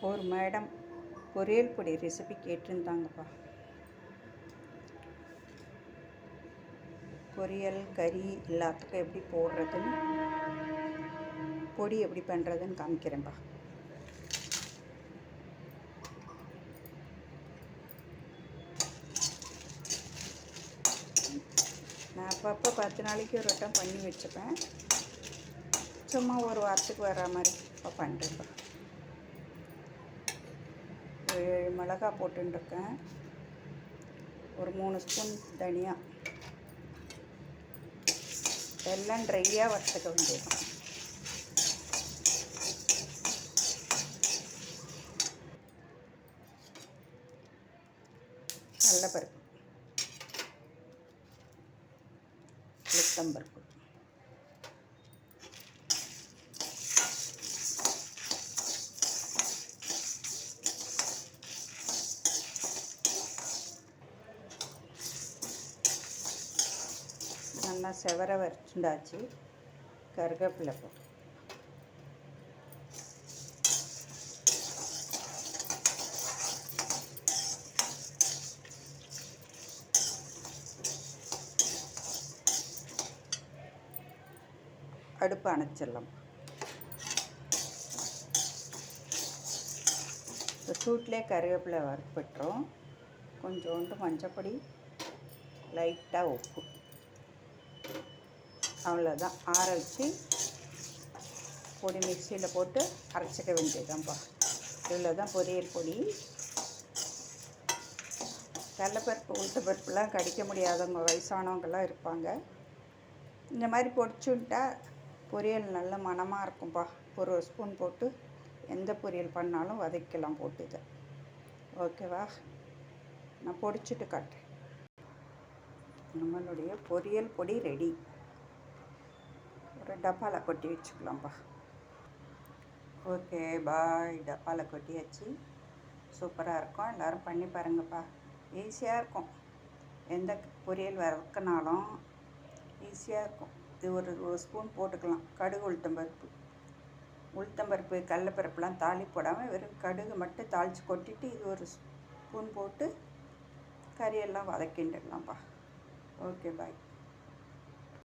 ஒரு மேடம் பொரியல் பொடி ரெசிபி கேட்டிருந்தாங்கப்பா. பொரியல் கறி எல்லாத்துக்கும் எப்படி போடுறதுன்னு, பொடி எப்படி பண்ணுறதுன்னு காமிக்கிறேன்ப்பா. நான் அப்பப்போ 10 நாளைக்கு ஒரு வட்டம் பண்ணி வச்சுப்பேன். சும்மா ஒரு வாரத்துக்கு வர்ற மாதிரி இப்போ பண்ணுறேன்ப்பா. 7 மிளகா போட்டுருக்கேன். ஒரு 3 ஸ்பூன் தனியா, எல்லாம் ட்ரையாக வறுத்துக்க வேண்டியது. கடலைப்பருப்பு, உளுத்தம்பருப்பு, நல்லா செவர வச்சுண்டாச்சு. கருவேப்பிலை போட்டு அடுப்பு அணைச்சிடலாம். இந்த சூட்லேயே கருவேப்பிலை வறுப்பட்டுரும். கொஞ்சோண்டு மஞ்சப்பொடி, லைட்டாக உப்பு, அவ்வளோதான். ஆற வச்சு பொடி மிக்சியில் போட்டு அரைச்சிக்க வேண்டியதுதான்ப்பா. இவ்வளோ தான் பொரியல் பொடி. கடலைப்பருப்பு உளுத்தப்பருப்புலாம் கடிக்க முடியாதவங்க, வயசானவங்கெல்லாம் இருப்பாங்க. இந்த மாதிரி பொடிச்சுட்டா பொரியல் நல்ல மணமாக இருக்கும்ப்பா. ஒரு ஸ்பூன் போட்டு எந்த பொரியல் பண்ணாலும் வதக்கலாம் போட்டு இதை. ஓகேவா? நான் பொடிச்சிட்டு காட்டுறேன். நம்மளுடைய பொரியல் பொடி ரெடி. ஒரு டப்பாவில் கொட்டி வச்சுக்கலாம்ப்பா. Okay bye. டப்பாவில் கொட்டியாச்சு. சூப்பராக இருக்கும். எல்லோரும் பண்ணி பாருங்கப்பா. ஈஸியாக இருக்கும். எந்த பொரியல் வறுக்கினாலும் ஈஸியாக இருக்கும். இது ஒரு ஸ்பூன் போட்டுக்கலாம். கடுகு, உளுத்தம்பருப்பு கடலைப்பருப்புலாம் தாளி போடாமல் வெறும் கடுகு மட்டும் தாளித்து கொட்டிட்டு இது ஒரு ஸ்பூன் போட்டு கறியெல்லாம் வதக்கிண்டுடலாம்ப்பா. Okay bye.